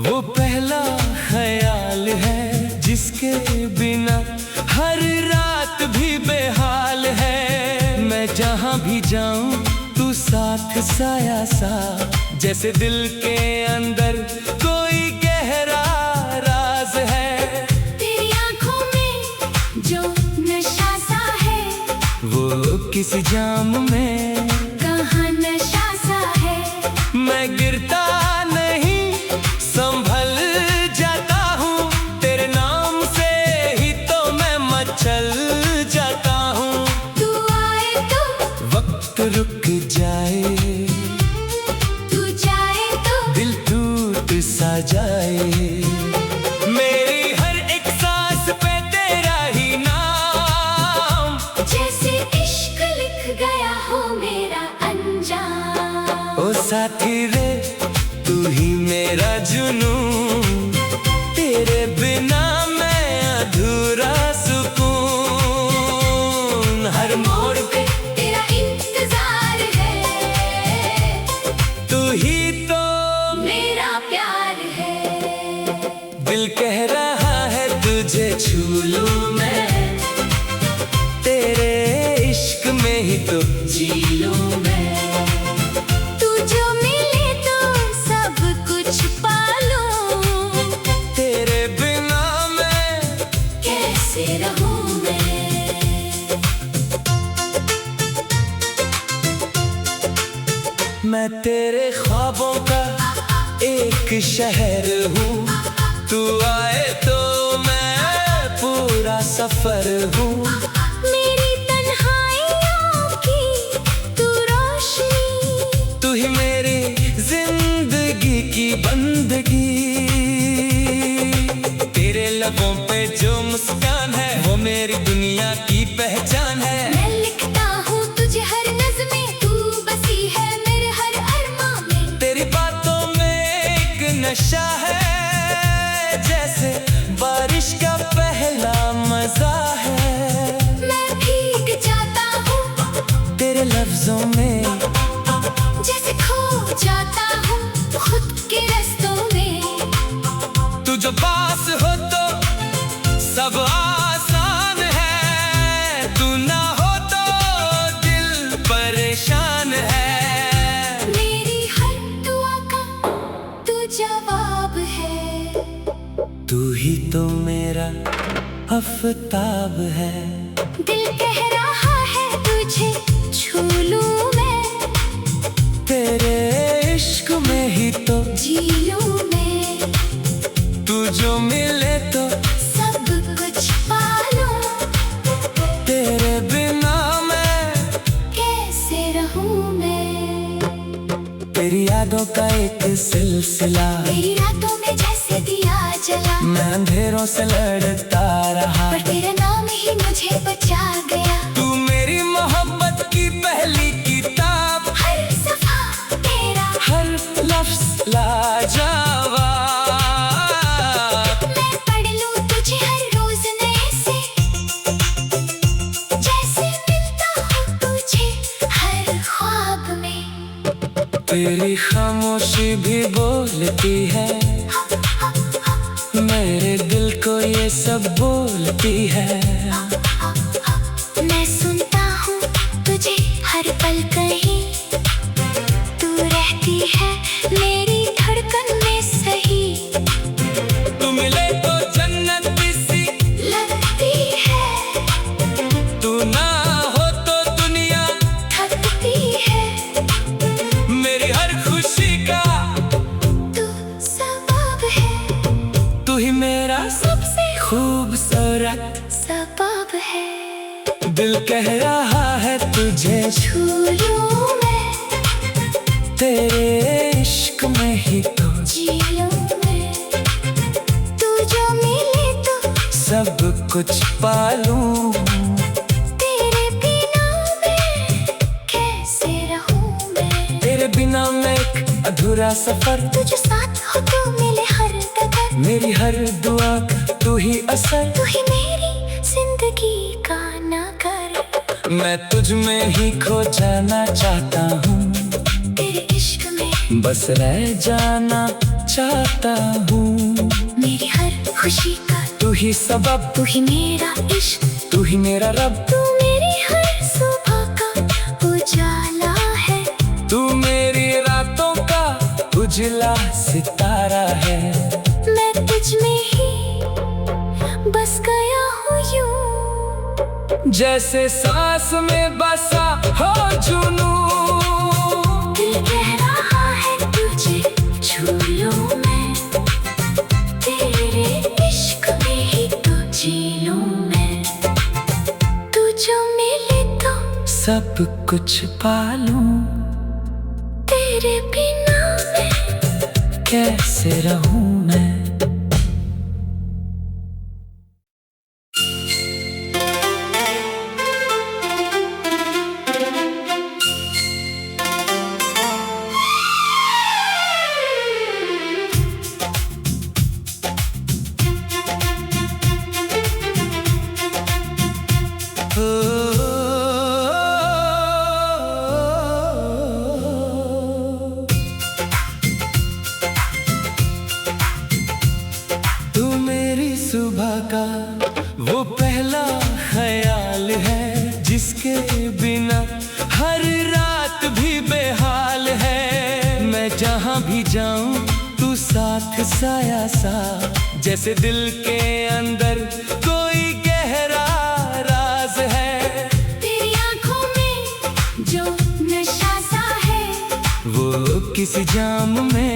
वो पहला ख्याल है जिसके बिना हर रात भी बेहाल है। मैं जहाँ भी जाऊँ तू साथ साया सा, जैसे दिल के अंदर कोई गहरा राज है। तेरी आंखों में जो नशा सा है, वो किसी जाम में कहाँ नशा सा है। मैं गिरता नहीं, संभल जाता हूँ, तेरे नाम से ही तो मैं मचल जाता हूँ। तू आए तो वक्त रुक जाए, तू जाए तो दिल टूट सा जाए। मेरी हर एक सांस पे तेरा ही नाम, जैसे इश्क लिख गया हो मेरा अंजाम। ओ साथी रे तू ही मेरा जुनून, तेरे बिना मैं अधूरा सुकून। हर मोड़ पे तेरा इंतजार है, तू ही तो मेरा प्यार है। दिल कह रहा है तुझे छू लूं मैं, तेरे इश्क में ही तो जी लूं मैं। तू जो मिले तो सब कुछ पालूं, तेरे बिना मैं कैसे रहूं मैं। मैं तेरे ख्वाबों का एक शहर हूँ, तू आए तो मैं पूरा सफर हूँ। मेरी तन्हाइयों की तू रोशनी, तू ही मेरी जिंदगी की बंदगी। तेरे लबों पे जो मुस्कान है वो मेरी दुनिया की पहचान है। मैं लिखता हूँ तुझे हर नज़्में, तू बसी है मेरे हर अरमां में। तेरी बातों में एक नशा है, जैसे बारिश का पहला मजा है। मैं भीग जाता हूँ तेरे लफ्जों में, जैसे खो जाता हूँ खुद के रास्तों में। तू जो पास हो तो सब आसान है, तू ना हो तो दिल परेशान है। मेरी हर दुआ का तू जवाब है, तू ही तो मेरा आफताब है। दिल कह रहा है तुझे छू लूं मैं, तेरे इश्क में ही तो जी लूं मैं। तू जो मिले तो सब कुछ पालूं, तेरे बिना मैं कैसे रहूं मैं। तेरी यादों का एक सिलसिला, मेरी रातों में जैसे दिया जला, मैं अंधेरों से लड़ता रहा, पर तेरा नाम ही मुझे बचा गया। तू मेरी मोहब्बत की पहली किताब, हर सफा तेरा हर लफ्ज़ लाजवाब। मैं पढ़ लूं तुझे हर रोज नए से, जैसे मिलता हूँ तुझे हर ख्वाब में। तेरी खामोशी भी बोलती है, मेरे दिल को ये सब बोलती है। मैं सुनता हूँ तुझे हर पल कहीं, तू रहती है मेरी धड़कन में सही। तू मिले तो जन्नत सी लगती है, तू ना हो तो दुनिया थकती है। मेरी हर खुशी का तू सबब है, तू ही मेरा सबसे खूबसूरत सबब है। दिल कह रहा है तुझे छू लूं मैं, तेरे इश्क में ही तो जी लूं मैं। तू जो मिले तो सब कुछ पालूं। तेरे बिना मैं कैसे रहूं मैं। तेरे बिना मैं एक अधूरा सफर, तू जो साथ हो तो मिले हर डगर, मेरी हर दुआ का तू ही असर। तू ही मेरी जिंदगी का नगर, मैं तुझ में ही खो जाना चाहता हूँ, तेरे इश्क में बस रह जाना चाहता हूँ। मेरी हर खुशी का तू ही सबब, तू ही मेरा इश्क, तू ही मेरा रब। तू मेरी हर सुबह का उजाला है, तू मेरी रातों का उजला सितारा है। मैं तुझ में ही बस गया हूँ यूं, जैसे सांस में बसा हो जुनून। दिल कह रहा है तुझे छू लूं मैं, तेरे इश्क में ही तो जी लूं मैं। तू जो मिले तो सब कुछ पालूं, तेरे बिना मैं कैसे रहूं मैं। तू मेरी सुबह का वो पहला ख्याल है, जिसके बिना हर रात भी बेहाल है। मैं जहाँ भी जाऊँ तू साथ साया सा, जैसे दिल के अंदर कोई गहरा राज है। तेरी आंखों में जो नशा सा है, वो किसी जाम में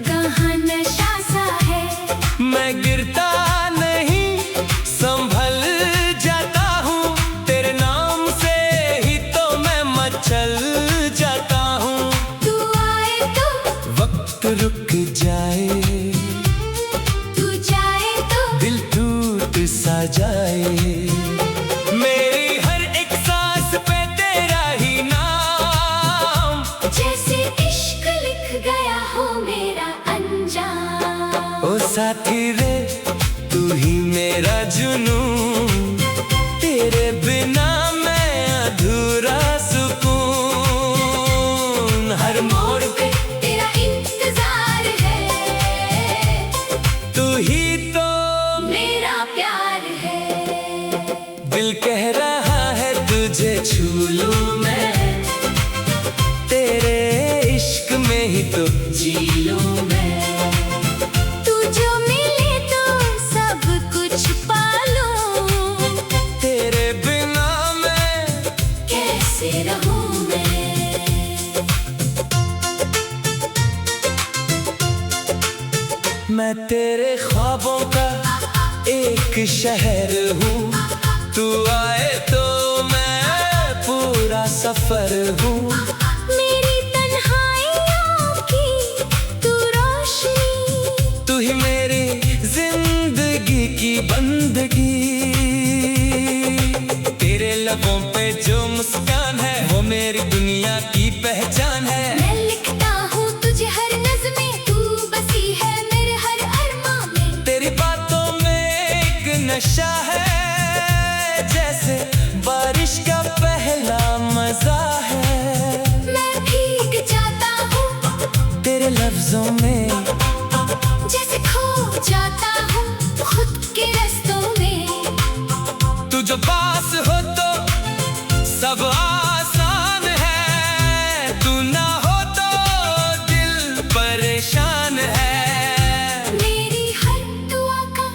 कहाँ नशा सा है। मैं गिरता नहीं, संभल जाता हूँ, तेरे नाम से ही तो मैं मचल जाता हूँ। तू आए तो वक्त रुक जाए, तू जाए तो दिल टूट सा जाए। मेरी हर एक सांस पे तेरा ही नाम, जैसे इश्क लिख गया हो मेरा अंजाम। ओ साथी रे तू ही मेरा जुनून, तेरे बिना मैं अधूरा सुकून। हर मोड़ पे तेरा इंतजार है, तू ही तो मेरा प्यार है। दिल कह रहा है तुझे छू लूं मैं, तेरे इश्क में ही तो जी लूं मैं। तू जो मिले तो सब कुछ पालूं, तेरे बिना मैं कैसे रहूं मैं। मैं तेरे ख्वाबों का एक शहर हूँ। तू आए तो मैं पूरा सफर हूँ। मेरी तन्हाइयों की तू रोशनी, तू ही मेरी जिंदगी की बंदगी। तेरे लबों पे जो मुस्कान है, वो मेरी दुनिया की पहचान है। मैं लिखता हूँ तुझे हर नज़्में, तू बसी है मेरे हर अरमां में। तेरी बातों में एक नशा है, जैसे बारिश का पहला मजा है। मैं भीग जाता हूँ तेरे लफ्जों में, जैसे खो जाता हूँ खुद के रास्तों में। तू जो पास हो तो सब आसान है, तू ना हो तो दिल परेशान है। मेरी हर दुआ का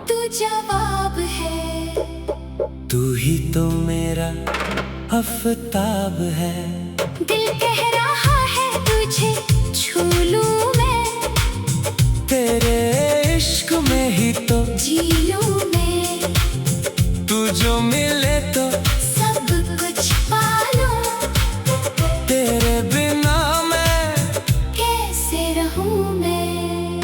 तू जवाब है, तू ही तो मेरा आफताब है। दिल कह रहा है तुझे छू लूं मैं, तेरे इश्क में ही तो जी लूं मैं। तू जो मिले तो सब कुछ पालूं, तेरे बिना मैं कैसे रहूं मैं।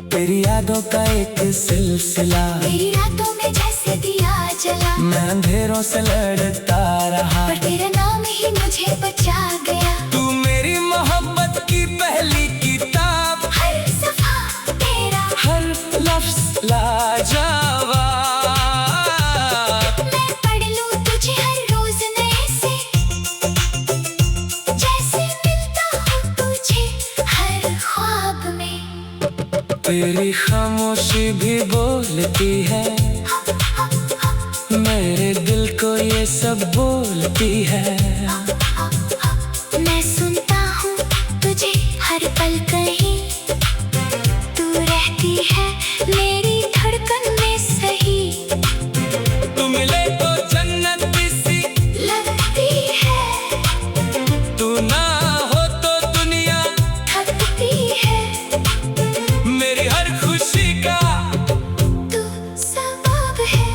तेरी यादों का एक सिलसिला, मेरी रातों में जैसे दिया जला, मैं अंधेरों से लड़ता रहा, पर तेरा नाम ही मुझे बचा गया। तू मेरी मोहब्बत की पहली किताब, हर सफा तेरा, हर लफ्ज लाजवाब। मैं पढ़ लूं तुझे हर रोज नए से, जैसे मिलता हूँ तुझे हर ख्वाब में। तेरी खामोशी भी बोलती है, मेरे दिल को ये सब बोलती है। मैं सुनता हूँ तुझे हर पल कहीं, तू रहती है मेरी धड़कन में सही। तू मिले तो जन्नत सी लगती है, तू ना हो तो दुनिया थकती है। मेरी हर खुशी का तू सबब है,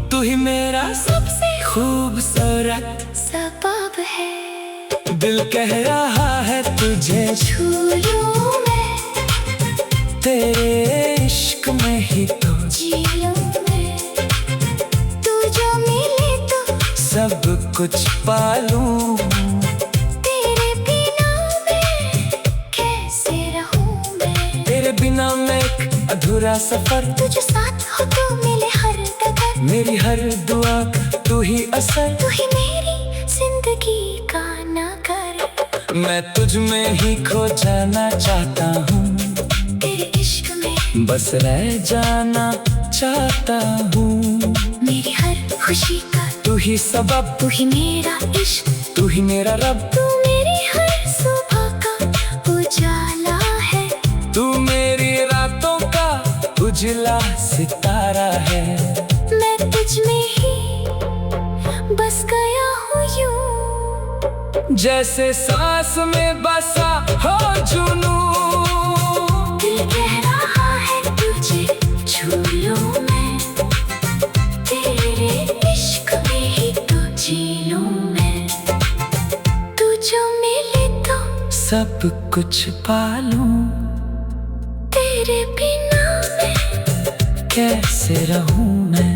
तू ही मेरा सबसे खूबसूरत सबब है। दिल कह रहा है तुझे छू लूं मैं, तेरे इश्क में ही तो जी लूं मैं। तू जो मिले तो सब कुछ पालूं। तेरे बिना मैं कैसे रहूं मैं। तेरे बिना मैं एक अधूरा सफर, तू जो साथ हो तो मिले हर डगर। मेरी हर दुआ तू ही असर, तू ही मेरी जिंदगी का नगर। मैं तुझ में ही खो जाना चाहता हूँ, तेरे इश्क में बस रह जाना चाहता हूँ। मेरी हर खुशी का तू ही सबब, तू ही मेरा इश्क, तू ही मेरा रब। तू मेरी हर सुबह का उजाला है, तू मेरी रातों का उजला सितारा है। मैं तुझ में ही बस गया हूँ यूं, जैसे सांस में बसा हो जुनून। दिल कह रहा है तुझे छू लूं मैं, तेरे इश्क में ही तो जी लूं मैं। तू जो मिले तो सब कुछ पालूं, तेरे बिना मैं कैसे रहूं मैं।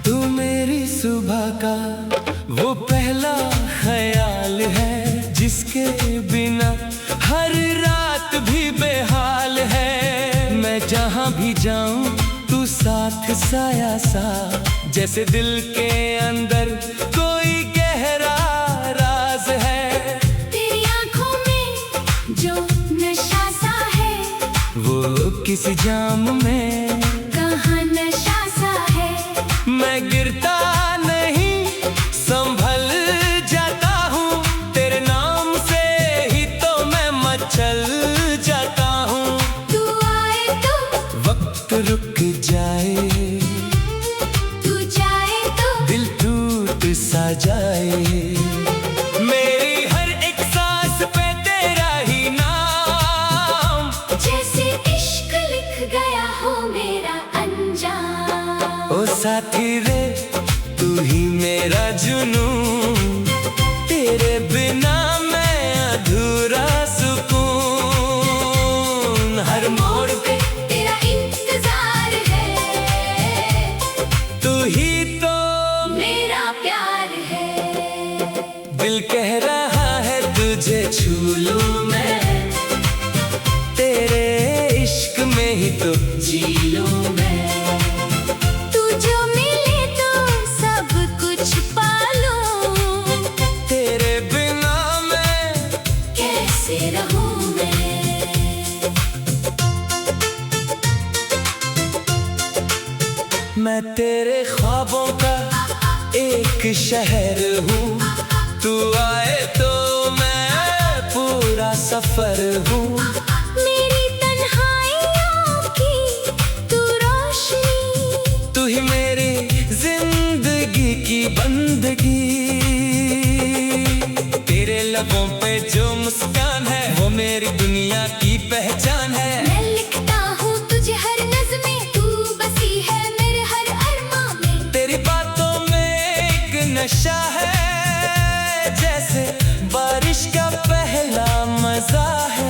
तू मेरी सुबह का वो पहला ख्याल है, जिसके बिना हर रात भी बेहाल है। मैं जहाँ भी जाऊँ तू साथ साया सा, जैसे दिल के अंदर कोई गहरा राज है। तेरी आंखों में जो नशा सा है, वो किसी जाम में कहाँ नशा सा है। मैं गिरता नहीं, संभल जाता हूँ, तेरे नाम से ही तो मैं मचल जाता हूँ। तू आए तो वक्त रुक जाए, तू जाए तो दिल टूट सा जाए। मेरी हर एक सांस पे तेरा ही नाम, जैसे इश्क लिख गया हो मेरा अंजाम। ओ साथी रे तू ही मेरा जुनून, तेरे बिना मैं अधूरा सुकून। हर मोड़ पे तेरा इंतजार है, तू ही तो मेरा प्यार है। दिल कह रहा है तुझे छू लूं मैं, तेरे इश्क में ही तो जी लूं मैं। तू जो मिले तो सब कुछ पालूं, तेरे बिना मैं कैसे रहूं मैं। मैं तेरे ख्वाबों का एक शहर हूँ, तू आए तो मैं पूरा सफर हूँ। मेरी तन्हाइयों की तू रोशनी, तू ही मेरी जिंदगी की बंदगी। तेरे लबों पे जो मुस्कान है, वो मेरी दुनिया की पहचान है। मैं लिखता हूँ तुझे हर नज़्में, तू बसी है मेरे हर अरमां में। तेरी बातों में एक नशा है, जैसे बारिश का पहला मजा है।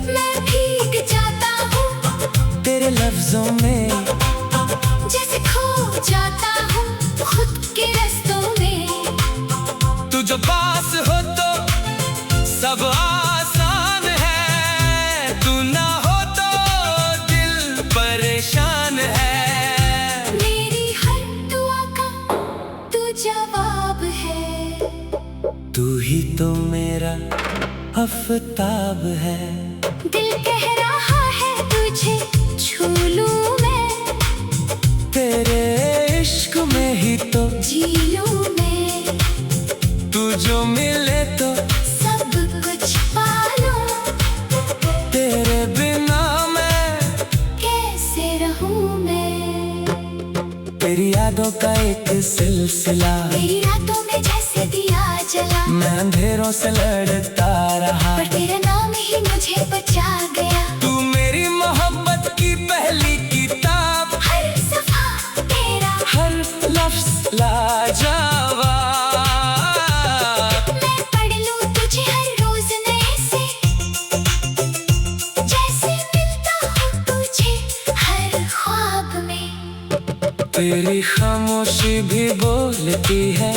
मैं भीग जाता हूँ लफ्जों में, जैसे खो जाता हूँ खुद के रास्तों में। तू जो पास हो तो सब आसान है, तू ना हो तो दिल परेशान है। मेरी हर दुआ का तू जवाब है, तू ही तो मेरा आफताब है। दिल कह रहा है तुझे छू लूं मैं, तेरे इश्क में ही तो जी लूं मैं। तू जो मिले तो सब कुछ पालूं, तेरे बिना मैं कैसे रहूं मैं। तेरी यादों का एक सिलसिला, मेरी रातों में जैसे दिया जला, मैं अंधेरों से लड़ता रहा, पर तेरा नाम ही मुझे बचा गया। तू मेरी मोहब्बत की पहली किताब, हर सफा तेरा, हर लफ्ज लाजवाब। मैं पढ़ लूं तुझे हर रोज नए से, जैसे मिलता हूँ तुझे हर ख्वाब में। तेरी खामोशी भी बोलती है,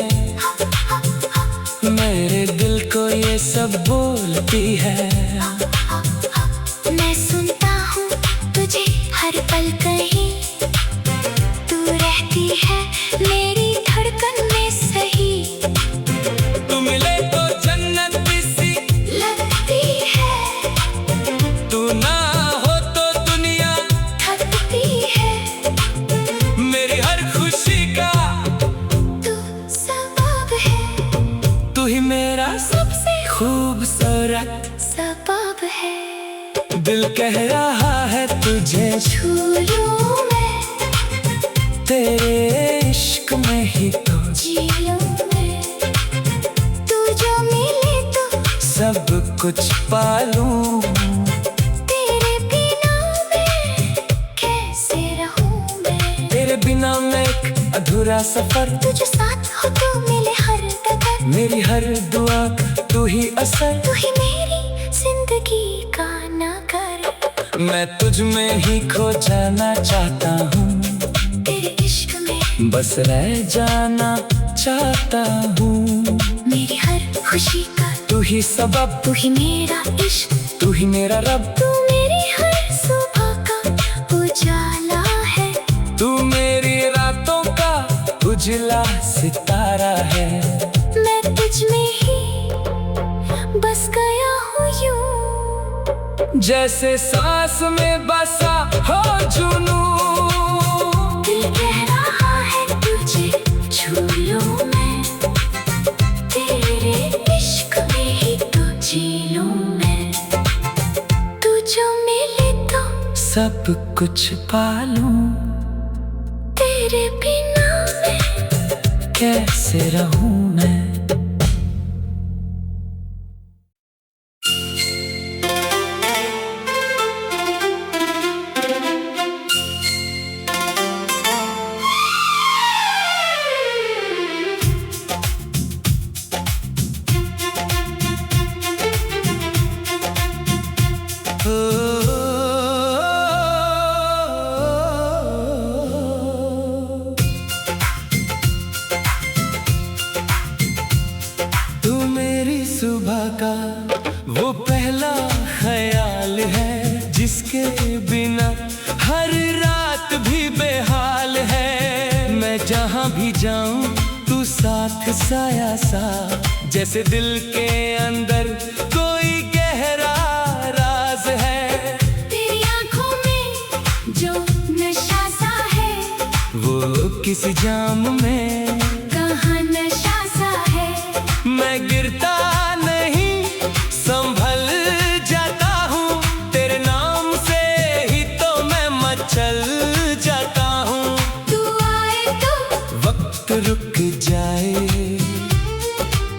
मेरे दिल को ये सब बोलती है। मैं सुनता हूँ तुझे हर पल कहीं, तू रहती है मेरी धड़कन में सही। तू मिले तो जन्नत सी लगती है, तू ना हो तो दुनिया थकती है। मेरी हर खुशी का तू सबब है, तू ही मेरा सबसे खूबसूरत सबब है। दिल कह रहा है तुझे छू लूं मैं, तेरे इश्क में ही तो जी लूं मैं। तू जो मिले तो सब कुछ पालूं, तेरे बिना मैं कैसे रहूं मैं। तेरे बिना मैं एक अधूरा सफर, तू जो साथ हो तो मिले हर डगर, मेरी हर दुआ तू ही असर। तू ही मेरी जिंदगी का नगर, मैं तुझ में ही खो जाना चाहता हूँ, तेरे इश्क में बस रह जाना चाहता हूँ। मेरी हर खुशी का तू ही सबब, तू ही मेरा इश्क, तू ही मेरा रब, तू मेरी हर सुबह का उजाला है। तू मेरी रातों का उजला सितारा है। मैं तुझ में ही बस गया हूँ यूं, जैसे सांस में बसा हो जुनू। दिल कह रहा है तुझे छू लूं मैं, तेरे इश्क में ही तो जी लूं मैं। तू जो मिले तो सब कुछ पालूं, तेरे बिना मैं कैसे रहूं मैं। सुबह का वो पहला ख्याल है, जिसके बिना हर रात भी बेहाल है। मैं जहाँ भी जाऊँ तू साथ साया सा, जैसे दिल के अंदर कोई गहरा राज है। तेरी आंखों में जो नशा सा है, वो किसी जाम में कहाँ नशा सा है। मैं गिरता नहीं, संभल जाता हूँ, तेरे नाम से ही तो मैं मचल जाता हूँ। तू आए तो वक्त रुक जाए,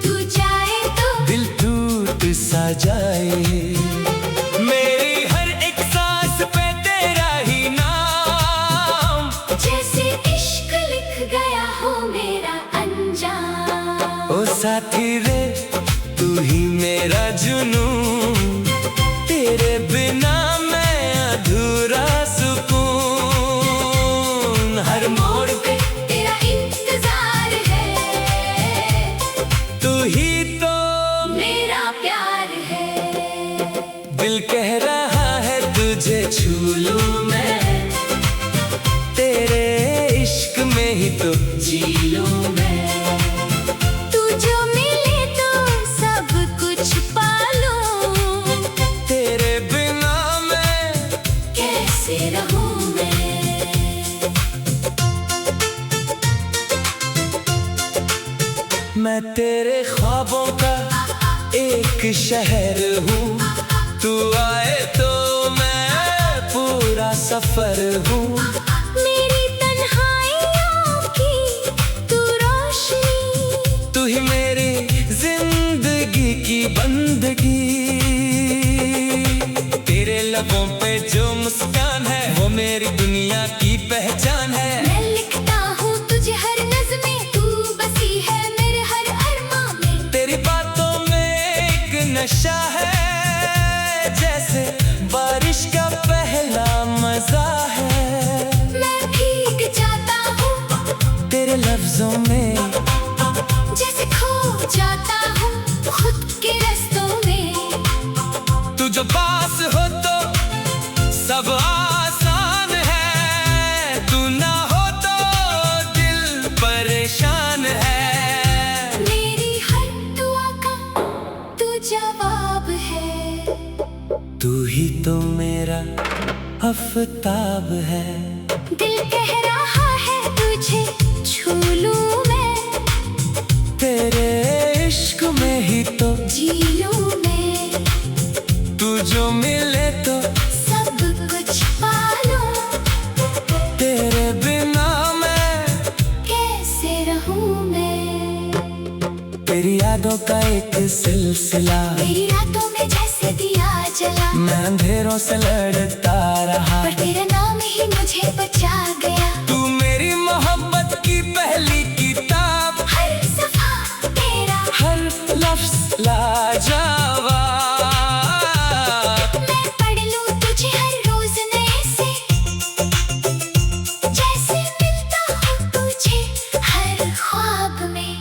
तू जाए तो दिल टूट सा जाए। मेरी हर एक सांस पे तेरा ही नाम, जैसे इश्क लिख गया हो मेरा अंजाम। ओ साथी रे तू ही मेरा जुनून, तेरे बिना मैं अधूरा सुकून। छू लूं मैं, तेरे इश्क में ही तो जी लूं मैं। तू जो मिले तो सब कुछ पालूं, तेरे बिना मैं कैसे रहूं मैं। मैं तेरे ख्वाबों का एक शहर हूँ, तू आए तो मैं पूरा सफर हूँ। मेरी तन्हाइयों की तू रोशनी, तू ही मेरी जिंदगी की बंदगी। तेरे लबों पे जो मुस्कान है वो मेरी दुनिया की पहचान है। मैं लिखता हूँ तुझे हर नज़्में, तू बसी है मेरे हर अरमां में। तेरी बातों में एक नशा है, जैसे बारिश का पहला मजा है। मैं भीग जाता हूँ तेरे लफ्जों में, जैसे खो जाता हूँ खुद के रस्तों में। तू जो पास हो तो सब आसान है, तू ना हो तो दिल परेशान है। मेरी हर दुआ का तू जवाब है, तू ही तो मेरा आफताब है। दिल कह रहा है तुझे छू लूं मैं, तेरे इश्क में ही तो जी लूं मैं। तू जो मिले तो सब कुछ पालूं, तेरे बिना मैं कैसे रहूं मैं। तेरी यादों का एक सिलसिला, मेरी रातों में जैसे दिया जला, मैं अंधेरों से लड़ता रहा, पर तेरा नाम ही मुझे बचा गया। तू मेरी मोहब्बत की पहली किताब, हर सफा तेरा, हर लफ्ज लाजवाब। मैं पढ़ लूं तुझे हर रोज नए से, जैसे मिलता हूँ तुझे हर ख्वाब में।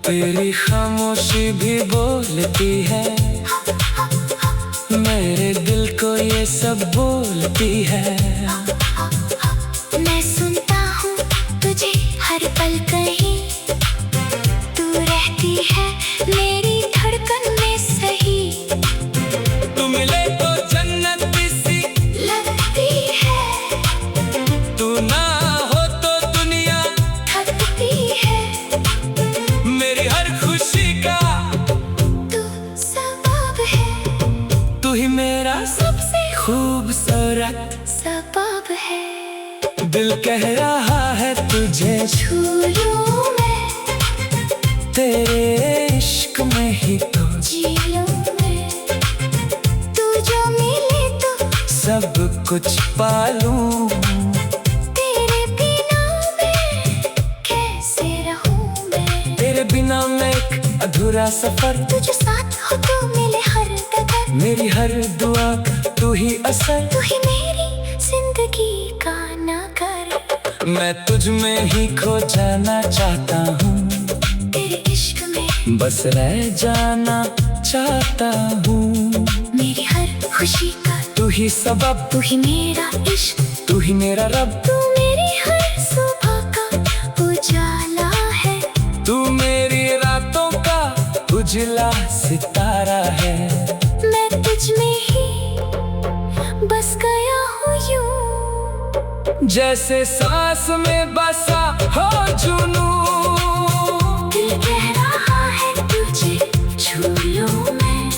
तेरी खामोशी भी बोलती है, मेरे दिल को ये सब बोलती है। मैं सुनता हूँ तुझे हर पल कहीं, तू रहती है मेरी धड़कन में सही। तू मिले तो जन्नत सी लगती है, तू ना हो तो दुनिया थकती है। मेरी हर खुशी का तू सबब है, तू ही मेरा सबसे खूबसूरत सबब है। दिल कह रहा है तुझे छू लूं मैं, तेरे इश्क में ही तो जी लूं मैं। तू जो मिले तो सब कुछ पालूं। तेरे बिना मैं कैसे रहूं मैं। तेरे बिना मैं एक अधूरा सफर, तू जो साथ हो तो मिले हर कदर, मेरी हर दुआ का तू ही असर। तू ही मेरी जिंदगी का नागर। मैं तुझ में ही खो जाना चाहता हूँ, तेरे इश्क में बस रह जाना चाहता हूँ। मेरी हर खुशी का तू ही सबब, तू ही मेरा इश्क, तू ही मेरा रब। तू मेरी हर सुबह का उजाला है, तू मेरी रातों का उजला सितारा है। मैं तुझ में ही बस गया हूँ यूं, जैसे सांस में बसा हो जुनू। दिल कह रहा है तुझे छू लूं मैं,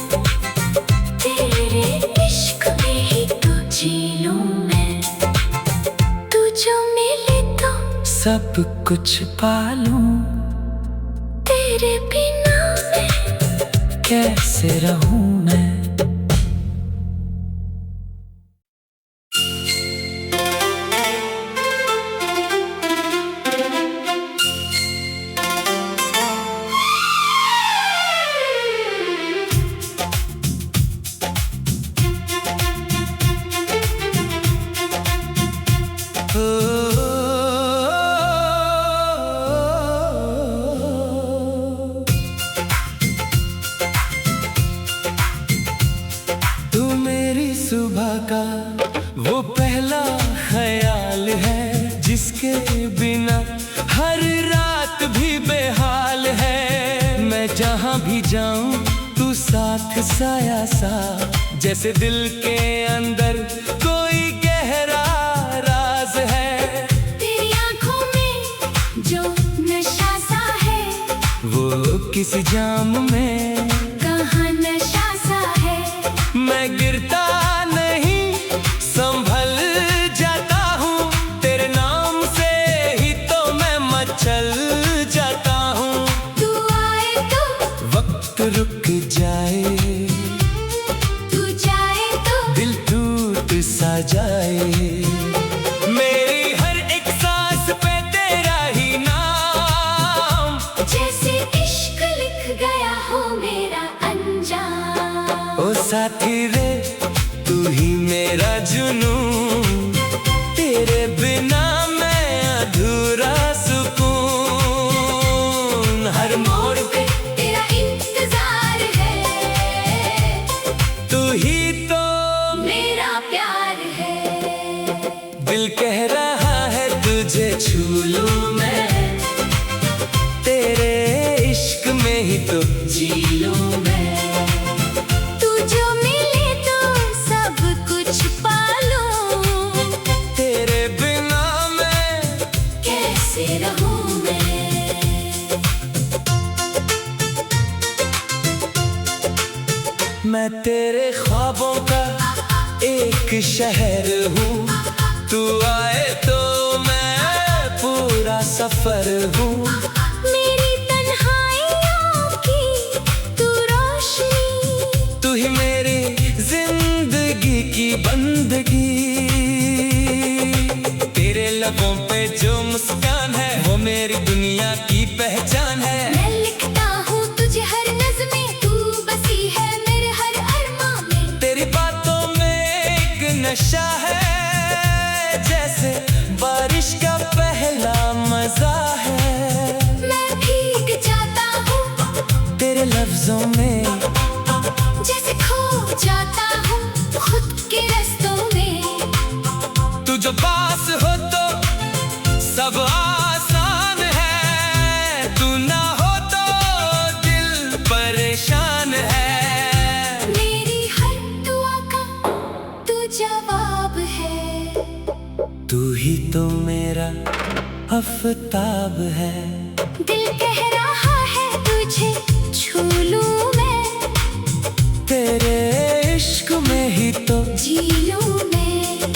तेरे इश्क में ही तो जी लूं मैं। तू जो मिले तो सब कुछ पालूं, तेरे बिना मैं कैसे रहूं मैं। पहला ख्याल है जिसके बिना हर रात भी बेहाल है। मैं जहाँ भी जाऊँ तू साथ साया सा, जैसे दिल के अंदर कोई गहरा राज है। तेरी आंखों में जो नशा सा है, वो किसी जाम में कहाँ नशा सा है। मैं गिरता नहीं, संभल जाता हूँ, तेरे नाम से ही तो मैं मचल जाता हूँ। तू आए तो वक्त रुक जाए, तू जाए तो दिल टूट सा जाए। मेरी हर एक सांस पे तेरा ही नाम, जैसे इश्क लिख गया हो मेरा अंजाम। ओ साथी रे तू ही मेरा जुनून, तेरे बिना मैं अधूरा सुकून। हर मोड़ पे तेरा इंतजार है, तू ही तो मेरा प्यार है। दिल कह रहा है तुझे छू लूं मैं, तेरे इश्क में ही तो जी लूं मैं। तू जो मिले तो सब कुछ पालूं, तेरे बिना मैं कैसे रहूं मैं। मैं तेरे ख्वाबों का एक शहर हूँ, तू आए तो मैं पूरा सफर हूँ। मेरी तन्हाइयों की तू रोशनी, तू ही मेरी जिंदगी की बंदगी। तेरे लबों पे जो मुस्कान है वो मेरी दुनिया की पहचान है। मैं लिखता हूँ तुझे हर नज़्में, तू बसी है मेरे हर अरमां में। तेरी बातों में एक नशा है, जैसे बारिश का पहला मजा है। मैं भीग जाता हूँ तेरे लफ्जों में, जैसे खो जाता हूँ खुद के रास्तों में। तू जो पास हो तो सब आसान है, तू ना हो तो दिल परेशान है। मेरी हर दुआ का तू जवाब है, तू ही तो मेरा आफताब है। दिल कह रहा है तुझे छू लूं मैं, तेरे इश्क में ही तो जी लूं मैं।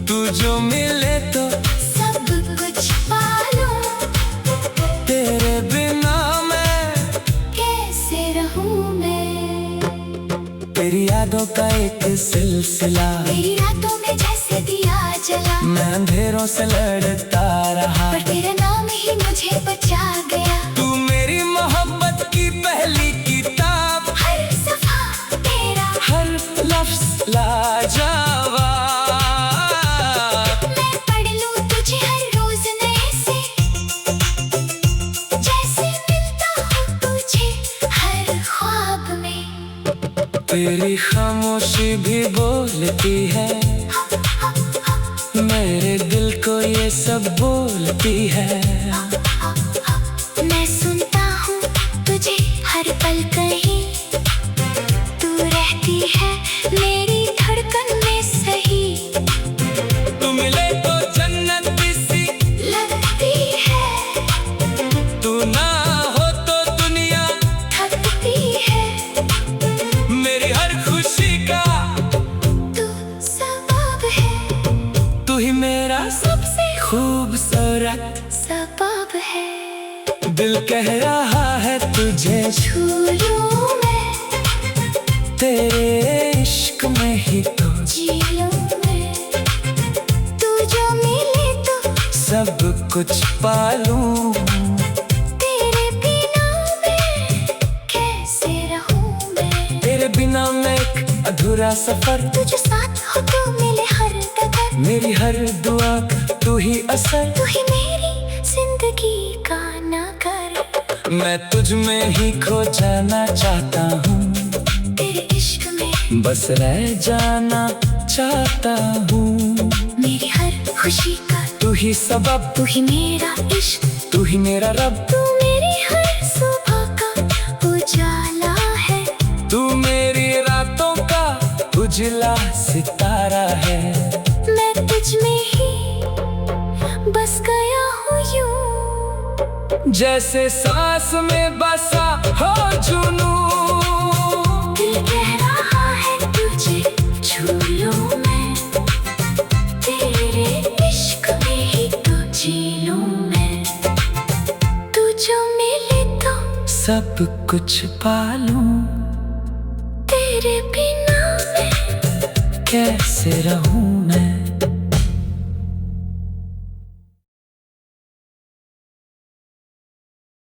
तू जो मिले तो सब कुछ पालूं, तेरे बिना मैं कैसे रहूं मैं। तेरी यादों का एक सिलसिला, मेरी रातों में जैसे दिया जला, मैं अंधेरों से लड़ता रहा, पर तेरा नाम ही मुझे बचा गया। तू मेरी मोहब्बत की पहली किताब, हर सफा तेरा हर लफ्ज़ लाजवाब। मैं पढ़ लूं तुझे हर रोज नए से, जैसे मिलता हूँ तुझे हर ख्वाब में। तेरी खामोशी भी बोलती है, मेरे दिल को ये सब बोलती है। मैं सुनता हूँ तुझे हर पल कहीं, तू रहती है मेरी धड़कन में सही। तू मिले तो जन्नत सी लगती है, तू ना हो तो दुनिया थकती है। मेरी हर खुशी का तू सबब है, तू ही मेरा सबसे खूबसूरत सबब है। दिल कह रहा है तुझे छू लूं मैं, तेरे इश्क में ही तो जी लूं मैं। तू जो मिले तो सब कुछ पालूं। तेरे बिना मैं कैसे रहूं मैं। तेरे बिना मैं एक अधूरा सफर, तू जो साथ हो तो मिले हर डगर, मेरी हर दुआ का तू ही असर। तू ही मेरी जिंदगी का नगर, मैं तुझ में ही खो जाना चाहता हूँ, तेरे इश्क में बस रह जाना चाहता हूँ। मेरी हर खुशी का तू ही सबब, तू ही मेरा इश्क, तू ही मेरा रब। तू मेरी हर सुबह का उजाला है, तू मेरी रातों का उजला सितारा है। मैं तुझ में ही बस गया हूँ यूं, जैसे सांस में बसा हो जुनूं। दिल कह रहा है तुझे छू लूं मैं, तेरे इश्क में ही तो जी लूं मैं। तू जो मिले तो सब कुछ पालूं, तेरे बिना मैं कैसे रहूं मैं।